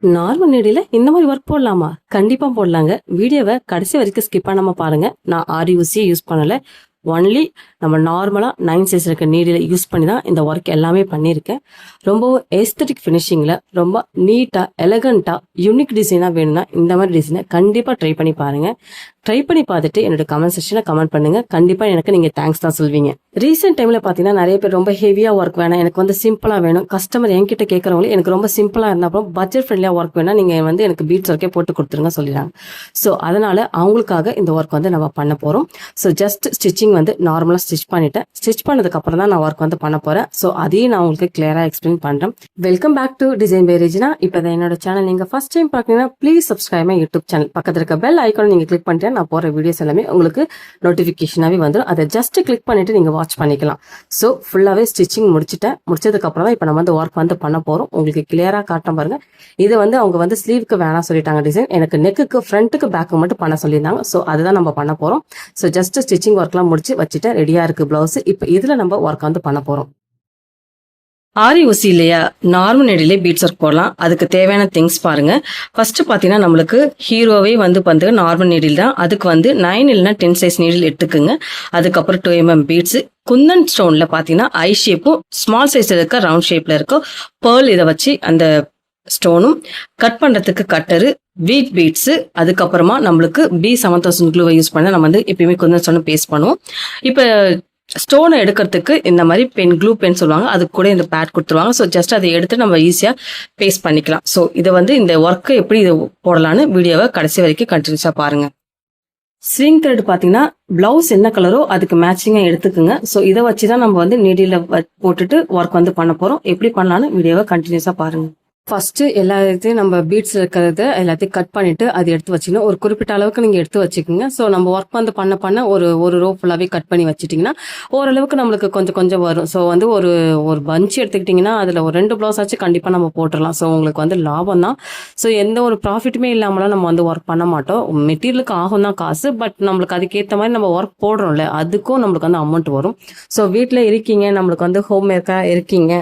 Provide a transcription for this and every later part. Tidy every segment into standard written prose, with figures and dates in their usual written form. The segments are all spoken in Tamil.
நார்மல் நீடில இந்த மாதிரி ஒர்க் போடலாமா? கண்டிப்பா போடலாங்க. வீடியோவை கடைசி வரைக்கும் ஸ்கிப் பண்ணாம பாருங்க. நான் ஆரியூசியே யூஸ் பண்ணல. ஒன்லி நம்ம நார்மலா 9 சைஸ் இருக்க நீடில யூஸ் பண்ணி தான் இந்த ஒர்க் எல்லாமே பண்ணியிருக்கேன். ரொம்பவும் எஸ்தட்டிக் ஃபினிஷிங்ல ரொம்ப நீட்டா எலகண்டா யூனிக் டிசைனா வேணும்னா இந்த மாதிரி டிசைனை கண்டிப்பா ட்ரை பண்ணி பாருங்க. ட்ரை பண்ணி பார்த்துட்டு என்னோட கமெண்ட் செக்ஷன்ல கமெண்ட் பண்ணுங்க. கண்டிப்பா எனக்கு நீங்க தேங்க்ஸ் தான் சொல்வீங்க. ரீசெண்ட் டைம்ல பாத்தீங்கன்னா நிறைய பேர் ரொம்ப ஹெவியா ஒர்க் வேணாம், எனக்கு வந்து சிம்பிளா வேணும். கஸ்டமர் என்கிட்ட கேட்கறவங்களே எனக்கு ரொம்ப சிம்பிளா இருந்தா அப்புறம் பட்ஜெட் ஃப்ரெண்ட்லியா ஒர்க் வேணா நீங்க வந்து எனக்கு பீட்ஸ் ஒர்க்கே போட்டு கொடுத்துருங்க சொல்லிடுறாங்க. ஸோ அதனால அவங்களுக்காக இந்த ஒர்க் வந்து நம்ம பண்ண போறோம். ஸோ ஜஸ்ட் ஸ்டிச்சிங் வந்து நார்மலா ஸ்டிச் பண்ணிட்டேன். ஸ்டிச் பண்ணதுக்கு அப்புறம் தான் நான் ஒர்க் வந்து பண்ண போறேன். ஸோ அதையும் நான் உங்களுக்கு கிளியரா எக்ஸ்பிளைன் பண்றேன். Welcome back to design by Regina. இப்போ என்னோட சேனல் நீங்க ஃபர்ஸ்ட் டைம் பாத்தீங்கன்னா please subscribe my YouTube channel. பக்கத்துல இருக்க பெல் ஐக்கான் நீங்க கிளிக் பண்ணிட்டு நான் போற வீடியோஸ் எல்லாமே உங்களுக்கு நோட்டிபிகேஷனாவே வந்துடும். அதை ஜஸ்ட் கிளிக் பண்ணிட்டு நீங்க வாட்ச் பண்ணிக்கலாம். ஸோ ஃபுல்லாவே ஸ்டிச்சிங் முடிச்சதுக்கு அப்புறம் தான் இப்போ நம்ம வந்து ஒர்க் வந்து பண்ண போறோம். உங்களுக்கு கிளியரா காட்டம் பாருங்க. இது வந்து அவங்க வந்து ஸ்லீவுக்கு வேணாம் சொல்லிட்டாங்க டிசைன். எனக்கு நெக்குக்கு ஃப்ரண்ட்டுக்கு பேக்கு மட்டும் பண்ண சொல்லியிருந்தாங்க. ஸோ அதுதான் நம்ம பண்ண போறோம். ஸோ ஜஸ்ட் ஸ்டிச்சிங் ஒர்க்லாம் முடிச்சு வச்சுட்டு ரெடியா இருக்கு பிளவுஸ். இப்போ இதுல நம்ம ஒர்க் வந்து பண்ண போறோம். ஆரி ஊசி இல்லையா, நார்மல் நெடிலே பீட்ஸ் ஒர்க் போடலாம். அதுக்கு தேவையான திங்ஸ் பாருங்க. ஃபர்ஸ்ட் பாத்தீங்கன்னா நம்மளுக்கு ஹீரோவே வந்து நார்மல் நீடில் தான். அதுக்கு வந்து 9 இல்லைன்னா 10 சைஸ் நீடில் எடுத்துக்குங்க. அதுக்கப்புறம் 2mm பீட்ஸ், குந்தன் ஸ்டோன்ல பாத்தீங்கன்னா ஐ ஷேப்பும் ஸ்மால் சைஸ்ல இருக்க ரவுண்ட் ஷேப்ல இருக்கும் பேர்ல். இதை வச்சு அந்த ஸ்டோனும் கட் பண்றதுக்கு கட்டரு, வீட் பீட்ஸ், அதுக்கப்புறமா நம்மளுக்கு B7000 க்ளூவை யூஸ் பண்ண நம்ம வந்து எப்பயுமே குந்தன் ஸ்டோன் பேஸ்ட் பண்ணுவோம். இப்போ ஸ்டோனை எடுக்கிறதுக்கு இந்த மாதிரி க்ளூ பென் சொல்லுவாங்க, அது கூட இந்த பேட் கொடுத்துருவாங்க. ஸோ ஜஸ்ட் அதை எடுத்து நம்ம ஈஸியாக பேஸ்ட் பண்ணிக்கலாம். ஸோ இதை வந்து இந்த ஒர்க்கை எப்படி இது போடலான்னு வீடியோவை கடைசி வரைக்கும் கண்டினியூஸாக பாருங்க. ஸ்விங் த்ரெட் பார்த்தீங்கன்னா பிளவுஸ் என்ன கலரோ அதுக்கு மேட்சிங்காக எடுத்துக்குங்க. ஸோ இதை வச்சு தான் நம்ம வந்து நீடியில் போட்டுட்டு ஒர்க் வந்து பண்ண போகிறோம். எப்படி பண்ணலான்னு வீடியோவை கண்டினியூஸாக பாருங்க. ஃபர்ஸ்ட் எல்லாத்தையும் நம்ம பீட்ஸ் இருக்கிறத எல்லாத்தையும் கட் பண்ணிட்டு அது எடுத்து வச்சுக்கணும். ஒரு குறிப்பிட்ட அளவுக்கு நீங்க எடுத்து வச்சுக்கோங்க. ஸோ நம்ம ஒர்க் வந்து பண்ண ஒரு ரோ ஃபுல்லாவே கட் பண்ணி வச்சுட்டீங்கன்னா ஓரளவுக்கு நம்மளுக்கு கொஞ்சம் வரும். ஸோ வந்து ஒரு பஞ்ச் எடுத்துக்கிட்டிங்கன்னா அதில் ஒரு 2 பிளவுஸ் ஆச்சு கண்டிப்பாக நம்ம போட்டுடலாம். ஸோ உங்களுக்கு வந்து லாபம் தான். ஸோ எந்த ஒரு ப்ராஃபிட்டுமே இல்லாமலாம் நம்ம வந்து ஒர்க் பண்ண மாட்டோம். மெட்டீரியலுக்கு ஆகும் தான் காசு, பட் நம்மளுக்கு அதுக்கேற்ற மாதிரி நம்ம ஒர்க் போடுறோம்ல, அதுக்கும் நம்மளுக்கு வந்து அமௌண்ட் வரும். ஸோ வீட்டில் இருக்கீங்க, நம்மளுக்கு வந்து ஹோம் மேக்கராக இருக்கீங்க,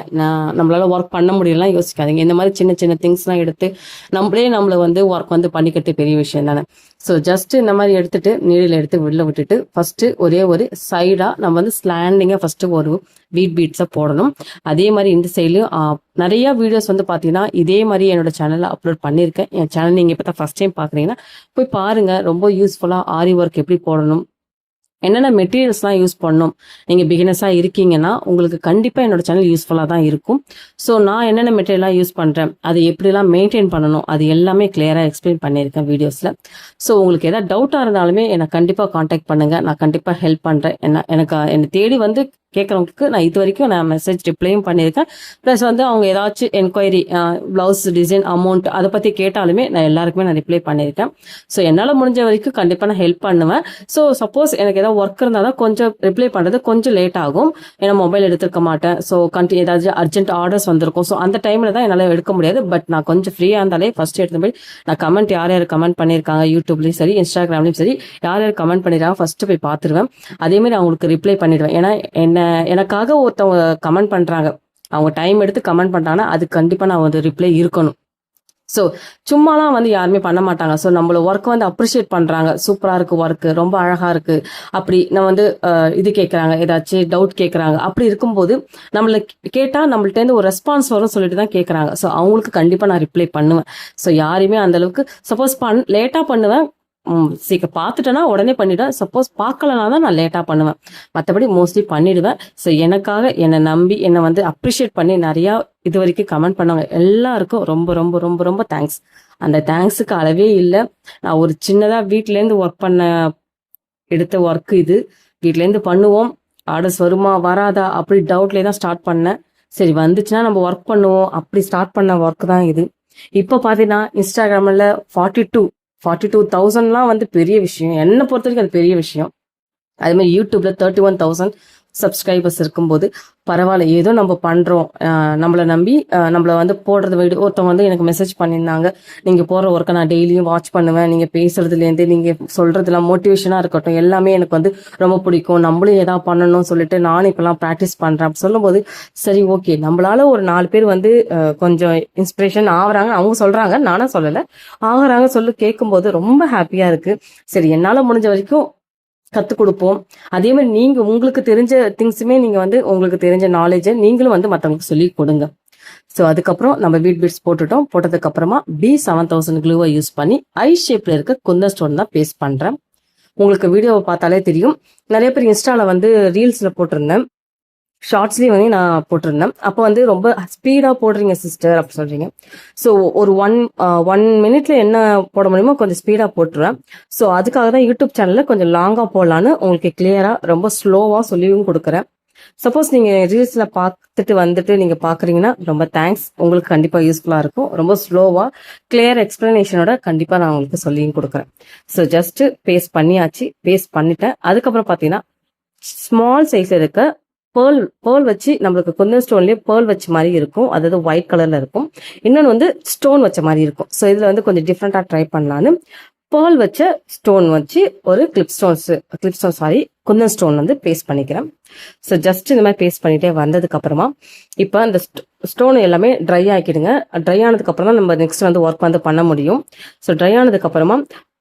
நம்மளால ஒர்க் பண்ண முடியலாம் யோசிக்காதீங்க. இந்த மாதிரி சின்ன சின்ன திங்ஸ்லாம் எடுத்து நம்மளை வந்து ஒர்க் வந்து பண்ணிக்கிறது பெரிய விஷயம் தானே. ஸோ ஜஸ்ட் இந்த மாதிரி எடுத்துட்டு நீடில் எடுத்து வெளில விட்டுட்டு ஃபர்ஸ்ட் ஒரே ஒரு சைடா நம்ம வந்து ஸ்லாண்டிங்கா ஃபர்ஸ்ட் ஒரு பீட்ஸை போடணும். அதே மாதிரி இந்த சைட்லயும் நிறைய வீடியோஸ் வந்து பாத்தீங்கன்னா இதே மாதிரி என்னோட சேனல்ல அப்லோட் பண்ணியிருக்கேன். என் சேனல் நீங்க இப்போ தான் ஃபர்ஸ்ட் டைம் பாக்குறீங்கன்னா போய் பாருங்க. ரொம்ப யூஸ்ஃபுல்லா ஆரி ஒர்க் எப்படி போடணும், என்னென்ன மெட்டீரியல்ஸ்லாம் யூஸ் பண்ணணும், நீங்கள் பிகினஸாக இருக்கீங்கன்னா உங்களுக்கு கண்டிப்பாக என்னோட சேனல் யூஸ்ஃபுல்லாக தான் இருக்கும். ஸோ நான் என்னென்ன மெட்டீரியலாக யூஸ் பண்ணுறேன், அது எப்படிலாம் மெயின்டைன் பண்ணணும், அது எல்லாமே கிளியராக எக்ஸ்பிளைன் பண்ணியிருக்கேன் வீடியோஸில். ஸோ உங்களுக்கு ஏதாவது டவுட்டாக இருந்தாலுமே என்னை கண்டிப்பாக காண்டாக்ட் பண்ணுங்கள். நான் கண்டிப்பாக ஹெல்ப் பண்ணுறேன். என்னை தேடி வந்து கேட்குறவங்களுக்கு நான் இது வரைக்கும் நான் மெசேஜ் ரிப்ளையும் பண்ணியிருக்கேன். ப்ளஸ் வந்து அவங்க ஏதாச்சும் என்கொயரி, ப்ளவுஸ் டிசைன், அமௌண்ட் அதை பற்றி கேட்டாலுமே நான் எல்லாருக்குமே நான் ரிப்ளை பண்ணியிருக்கேன். ஸோ என்னால் முடிஞ்ச வரைக்கும் கண்டிப்பாக நான் ஹெல்ப் பண்ணுவேன். ஸோ சப்போஸ் எனக்கு ஏதாவது ஒர்க் இருந்தால் தான் கொஞ்சம் ரிப்ளை பண்ணுறது கொஞ்சம் லேட் ஆகும். ஏன்னா மொபைல் எடுத்துருக்க மாட்டேன். ஸோ ஏதாச்சும் அர்ஜென்ட் ஆர்டர்ஸ் வந்திருக்கும். ஸோ அந்த டைமில் தான் என்னால் எடுக்க முடியாது. பட் நான் கொஞ்சம் ஃப்ரீயாக இருந்தாலே ஃபர்ஸ்ட் எடுத்த போய் நான் கமெண்ட் யார் கமெண்ட் பண்ணியிருக்காங்க யூடியூப்லேயும் சரி இன்ஸ்டாகிராம்லேயும் சரி யார் கமெண்ட் பண்ணியிருக்காங்க ஃபர்ஸ்ட் போய் பார்த்துருவேன். அதேமாதிரி அவங்களுக்கு ரிப்ளை பண்ணிடுவேன். எனக்காக ஒருத்தவங்க கமெண்ட் பண்றாங்க, அவங்க டைம் எடுத்து கமெண்ட் பண்றாங்கன்னா அது கண்டிப்பா நான் வந்து ரிப்ளை இருக்கணும். ஸோ சும்மாலாம் வந்து யாருமே பண்ண மாட்டாங்க. ஸோ நம்மள ஒர்க் வந்து அப்ரிஷியேட் பண்றாங்க, சூப்பரா இருக்கு ஒர்க், ரொம்ப அழகா இருக்கு, அப்படி நம்ம வந்து இது கேட்கறாங்க, ஏதாச்சும் டவுட் கேட்கறாங்க. அப்படி இருக்கும்போது நம்மள கேட்டா நம்மள்ட்ட இருந்து ஒரு ரெஸ்பான்ஸ் வரும் சொல்லிட்டு தான் கேட்கறாங்க. ஸோ அவங்களுக்கு கண்டிப்பா நான் ரிப்ளை பண்ணுவேன். ஸோ யாருமே அந்த அளவுக்கு சப்போஸ் லேட்டா பண்ணுவேன், சீக்கிரம் பார்த்துட்டேன்னா உடனே பண்ணிடுவேன். சப்போஸ் பார்க்கலனா தான் நான் லேட்டாக பண்ணுவேன். மற்றபடி மோஸ்ட்லி பண்ணிடுவேன். ஸோ எனக்காக என்னை நம்பி என்னை வந்து அப்ரிஷியேட் பண்ணி நிறையா இது வரைக்கும் கமெண்ட் பண்ணவங்க எல்லாருக்கும் ரொம்ப ரொம்ப ரொம்ப ரொம்ப தேங்க்ஸ். அந்த தேங்க்ஸுக்கு அளவே இல்லை. நான் ஒரு சின்னதாக வீட்டிலேருந்து ஒர்க் பண்ண எடுத்த ஒர்க் இது. வீட்டிலேருந்து பண்ணுவோம், ஆர்டர்ஸ் வருமா வராதா அப்படி டவுட்லேயே தான் ஸ்டார்ட் பண்ணேன். சரி வந்துச்சுன்னா நம்ம ஒர்க் பண்ணுவோம், அப்படி ஸ்டார்ட் பண்ண ஒர்க் தான் இது. இப்போ பார்த்தீங்கன்னா இன்ஸ்டாகிராமில் 42,000 வந்து பெரிய விஷயம். என்னை பொறுத்த வரைக்கும் அது பெரிய விஷயம். அதே மாதிரி யூடியூப்ல 31,000, சப்ஸ்கிரைபர்ஸ் இருக்கும்போது பரவாயில்ல, ஏதோ நம்ம பண்றோம், நம்மளை நம்பி நம்மள வந்து போடுறது வீடியோ. ஒருத்தவங்க வந்து எனக்கு மெசேஜ் பண்ணியிருந்தாங்க, நீங்க போடுற ஒர்க்கை நான் டெய்லியும் வாட்ச் பண்ணுவேன், நீங்க பேசுறதுலேருந்து நீங்க சொல்றதுலாம் மோட்டிவேஷனா இருக்கட்டும் எல்லாமே எனக்கு வந்து ரொம்ப பிடிக்கும், நம்மளும் ஏதாவது பண்ணணும்னு சொல்லிட்டு நானும் இப்பெல்லாம் ப்ராக்டிஸ் பண்றேன் அப்படி சொல்லும்போது, சரி ஓகே நம்மளால ஒரு 4 பேர் வந்து கொஞ்சம் இன்ஸ்பிரேஷன் ஆகுறாங்க, அவங்க சொல்றாங்க, நானும் சொல்லலை, ஆகுறாங்க சொல்லி கேட்கும்போது ரொம்ப ஹாப்பியா இருக்கு. சரி என்னால முடிஞ்ச வரைக்கும் கற்றுக் கொடுப்போம். அதே மாதிரி நீங்க உங்களுக்கு தெரிஞ்ச திங்ஸுமே நீங்க வந்து உங்களுக்கு தெரிஞ்ச நாலேஜை நீங்களும் வந்து மற்றவங்களுக்கு சொல்லி கொடுங்க. ஸோ அதுக்கப்புறம் நம்ம வீட் பீட்ஸ் போட்டுட்டோம். போட்டதுக்கு அப்புறமா B7000 க்ளூவை யூஸ் பண்ணி ஐ ஷேப்ல இருக்க குந்தன் ஸ்டோன் தான் பேஸ்ட் பண்றேன். உங்களுக்கு வீடியோவை பார்த்தாலே தெரியும், நிறைய பேர் இன்ஸ்டால வந்து ரீல்ஸ்ல போட்டிருந்தேன், ஷார்ட்ஸ்லேயே வந்து நான் போட்டிருந்தேன். அப்போ வந்து ரொம்ப ஸ்பீடாக போடுறீங்க சிஸ்டர் அப்படி சொல்றீங்க. ஸோ ஒரு ஒன் மினிட்ல என்ன போட முடியுமோ கொஞ்சம் ஸ்பீடாக போட்டுருவேன். ஸோ அதுக்காக தான் யூடியூப் சேனலில் கொஞ்சம் லாங்காக போடலான்னு உங்களுக்கு கிளியராக ரொம்ப ஸ்லோவாக சொல்லியும் கொடுக்குறேன். சப்போஸ் நீங்கள் ரீல்ஸில் பார்த்துட்டு வந்துட்டு நீங்கள் பார்க்குறீங்கன்னா ரொம்ப தேங்க்ஸ், உங்களுக்கு கண்டிப்பாக யூஸ்ஃபுல்லாக இருக்கும். ரொம்ப ஸ்லோவாக கிளியர் எக்ஸ்பிளனேஷனோட கண்டிப்பாக நான் உங்களுக்கு சொல்லியும் கொடுக்குறேன். ஸோ ஜஸ்ட்டு பேஸ்ட் பண்ணியாச்சு, பேஸ்ட் பண்ணிட்டேன். அதுக்கப்புறம் பார்த்தீங்கன்னா ஸ்மால் சைஸில் இருக்க பேர்ல் வச்சு, நம்மளுக்கு குந்தன் ஸ்டோன்லேயே பேர்ல் வச்ச மாதிரி இருக்கும், அதாவது ஒயிட் கலர்ல இருக்கும். இன்னொன்று வந்து ஸ்டோன் வச்ச மாதிரி இருக்கும். ஸோ இதில் வந்து கொஞ்சம் டிஃப்ரெண்ட்டாக ட்ரை பண்ணலான்னு பேர்ல் வச்ச ஸ்டோன் வச்சு ஒரு கிளிப் ஸ்டோன் குந்தன் ஸ்டோன் வந்து பேஸ்ட் பண்ணிக்கிறேன். ஸோ ஜஸ்ட் இந்த மாதிரி பேஸ்ட் பண்ணிட்டே வந்ததுக்கு அப்புறமா இப்போ அந்த ஸ்டோன் எல்லாமே ட்ரை ஆக்கிடுங்க. ட்ரை ஆனதுக்கு அப்புறம் தான் நம்ம நெக்ஸ்ட் வந்து ஒர்க் வந்து பண்ண முடியும். ஸோ ட்ரை ஆனதுக்கு அப்புறமா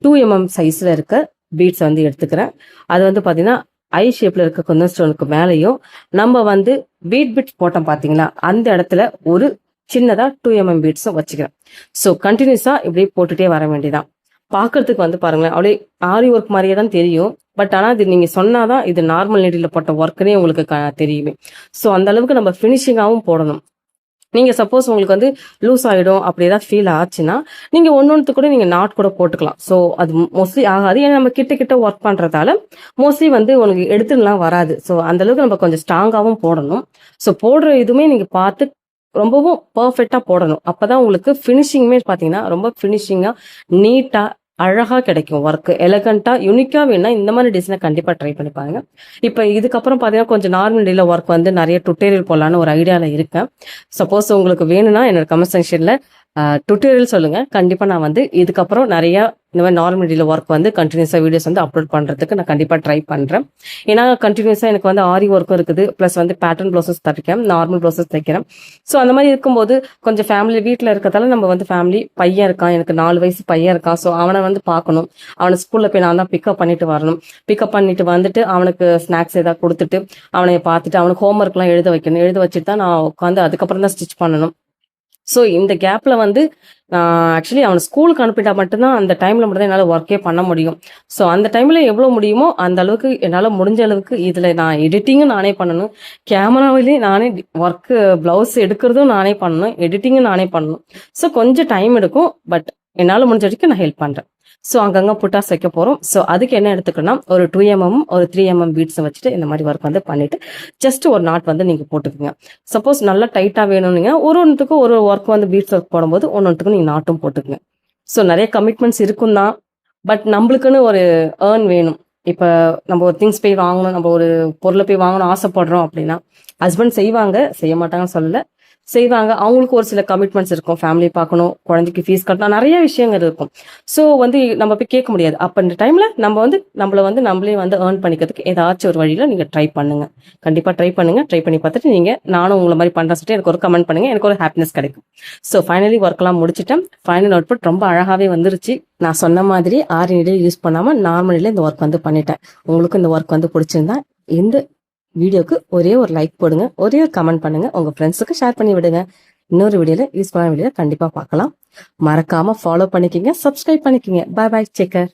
2mm சைஸ்ல இருக்க பீட்ஸ் வந்து எடுத்துக்கிறேன். அது வந்து பார்த்தீங்கன்னா ஐ ஷேப்ல இருக்க குந்தன் ஸ்டோனுக்கு மேலேயும் நம்ம வந்து பீட்ஸ் போட்டோம் பார்த்தீங்களா, அந்த இடத்துல ஒரு சின்னதா 2mm பீட்ஸும் வச்சுக்கிறேன். ஸோ கண்டினியூஸா இப்படி போட்டுட்டே வர வேண்டியதான். பார்க்கறதுக்கு வந்து பாருங்களேன், அப்படியே ஆரி ஒர்க் மாதிரியே தான் தெரியும். பட் ஆனால் இது நீங்க சொன்னாதான் இது நார்மல் நீடில் போட்ட ஒர்க்குனே உங்களுக்கு தெரியுமே. ஸோ அந்த அளவுக்கு நம்ம ஃபினிஷிங்காகவும் போடணும். நீங்க சப்போஸ் உங்களுக்கு வந்து லூஸ் ஆகிடும் அப்படி ஏதாவது ஃபீல் ஆச்சுன்னா நீங்க ஒன்னொன்று கூட நீங்க நாட் கூட போட்டுக்கலாம். ஸோ அது மோஸ்ட்லி ஆகாது, ஏன்னா நம்ம கிட்ட ஒர்க் பண்றதால மோஸ்ட்லி வந்து உங்களுக்கு எடுத்துலாம் வராது. ஸோ அந்த அளவுக்கு நம்ம கொஞ்சம் ஸ்ட்ராங்காகவும் போடணும். ஸோ போடுற இதுவுமே நீங்க பார்த்து ரொம்பவும் பர்ஃபெக்டா போடணும். அப்பதான் உங்களுக்கு ஃபினிஷிங்குமே பார்த்தீங்கன்னா ரொம்ப ஃபினிஷிங்கா நீட்டா அழகா கிடைக்கும். ஒர்க் எலகண்டா யூனிக்கா வேணா இந்த மாதிரி டிசைனை கண்டிப்பா ட்ரை பண்ணி பாருங்க. இப்போ இதுக்கப்புறம் பார்த்தீங்கன்னா கொஞ்சம் நார்மல் டேல ஒர்க் வந்து நிறைய டுட்டோரியல் போடலான்னு ஒரு ஐடியால இருக்கேன். சப்போஸ் உங்களுக்கு வேணும்னா என்னோட கமெண்ட் செக்ஷன்ல டுட்டோரியல் சொல்லுங்க. கண்டிப்பா நான் வந்து இதுக்கப்புறம் நிறைய இந்த மாதிரி நார்மல் டேல ஒர்க் வந்து கண்டினியூஸா வீடியோஸ் வந்து அப்லோட் பண்றதுக்கு நான் கண்டிப்பா ட்ரை பண்றேன். ஏன்னா கண்டினியூஸா எனக்கு வந்து ஆரி ஒர்க்கும் இருக்குது, பிளஸ் வந்து பேட்டர்ன் ப்ளவுசஸ் தைக்கிறேன், நார்மல் ப்ளவுசஸ் தைக்கிறேன். ஸோ அந்த மாதிரி இருக்கும்போது கொஞ்சம் ஃபேமிலி வீட்டில் இருக்கிறதால நம்ம வந்து ஃபேமிலி பையன் இருக்கான், எனக்கு 4 வயசு பையன் இருக்கான். ஸோ அவனை வந்து பார்க்கணும், அவனை ஸ்கூல்ல போய் நான் தான் பிக்கப் பண்ணிட்டு வரணும். பிக்கப் பண்ணிட்டு வந்துட்டு அவனுக்கு ஸ்நாக்ஸ் ஏதாவது கொடுத்துட்டு அவனை பார்த்துட்டு அவனுக்கு ஹோம்ஒர்க்லாம் எழுத வைக்கணும். எழுத வச்சுட்டு தான் நான் உட்காந்து அதுக்கப்புறம் தான் ஸ்டிச் பண்ணணும். ஸோ இந்த கேப்ல வந்து ஆக்சுவலி அவனை ஸ்கூலுக்கு அனுப்பிட்டா மட்டும்தான் அந்த டைம்ல மட்டும் தான் என்னால் ஒர்க்கே பண்ண முடியும். ஸோ அந்த டைம்ல எவ்வளோ முடியுமோ அந்த அளவுக்கு என்னால் முடிஞ்ச அளவுக்கு இதில் நான் எடிட்டிங்கும் நானே பண்ணணும், கேமராவிலேயே நானே ஒர்க்கு ப்ளவுஸ் எடுக்கிறதும் நானே பண்ணணும், எடிட்டிங்கும் நானே பண்ணணும். ஸோ கொஞ்சம் டைம் எடுக்கும், பட் என்னால் முடிஞ்ச வரைக்கும் நான் ஹெல்ப் பண்ணுறேன். ஸோ அங்கங்கே புட்டாஸ் வைக்க போகிறோம். ஸோ அதுக்கு என்ன எடுத்துக்கணும்னா ஒரு 2mm ஒரு 3mm பீட்ஸை வச்சுட்டு இந்த மாதிரி ஒர்க் வந்து பண்ணிட்டு ஜஸ்ட் ஒரு நாட் வந்து நீங்கள் போட்டுக்குங்க. சப்போஸ் நல்லா டைட்டாக வேணும்னுங்க ஒன்றுத்துக்கும் ஒரு ஒர்க் வந்து பீட்ஸ் ஒர்க் போடும்போது ஒன்றுத்துக்கும் நீங்கள் நாட்டும் போட்டுக்குங்க. ஸோ நிறைய கமிட்மெண்ட்ஸ் இருக்கும் தான், பட் நம்மளுக்குன்னு ஒரு ஏர்ன் வேணும். இப்போ நம்ம ஒரு திங்ஸ் போய் வாங்கணும், நம்ம ஒரு பொருளை போய் வாங்கணும் ஆசைப்படுறோம் அப்படின்னா ஹஸ்பண்ட் செய்வாங்க, செய்ய மாட்டாங்கன்னு சொல்லலை, செய்வாங்க. அவங்களுக்கு ஒரு சில கமிட்மெண்ட்ஸ் இருக்கும், ஃபேமிலி பார்க்கணும், குழந்தைக்கு ஃபீஸ் கட்டணும், நிறைய விஷயங்கள் இருக்கும். ஸோ வந்து நம்ம போய் கேட்க முடியாது. அப்போ இந்த டைம்ல நம்ம வந்து நம்மளே வந்து ஏர்ன் பண்ணிக்கிறதுக்கு ஏதாச்சும் ஒரு வழியில நீங்க ட்ரை பண்ணுங்க. கண்டிப்பா ட்ரை பண்ணுங்க. ட்ரை பண்ணி பார்த்துட்டு நீங்க நானும் உங்களை மாதிரி பண்றேன் சொல்லிட்டு எனக்கு ஒரு கமெண்ட் பண்ணுங்க, எனக்கு ஒரு ஹாப்பினஸ் கிடைக்கும். ஸோ ஃபைனலி ஒர்க்லாம் முடிச்சிட்டேன். ஃபைனல் அவுட்புட் ரொம்ப அழகாவே வந்துருச்சு. நான் சொன்ன மாதிரி ஆரி நீடில் யூஸ் பண்ணாம நார்மலில் இந்த ஒர்க் வந்து பண்ணிட்டேன். உங்களுக்கு இந்த ஒர்க் வந்து பிடிச்சிருந்தா இந்த வீடியோக்கு ஒரே ஒரு லைக் போடுங்க, ஒரே ஒரு கமெண்ட் பண்ணுங்க, உங்க ஃப்ரெண்ட்ஸுக்கு ஷேர் பண்ணி விடுங்க. இன்னொரு வீடியோல யூஸ்ஃபுல்லான வீடியோ கண்டிப்பா பார்க்கலாம். மறக்காம ஃபாலோ பண்ணிக்கிங்க, சப்ஸ்கிரைப் பண்ணிக்கிங்க. பாய் பாய், டேக் கேர்.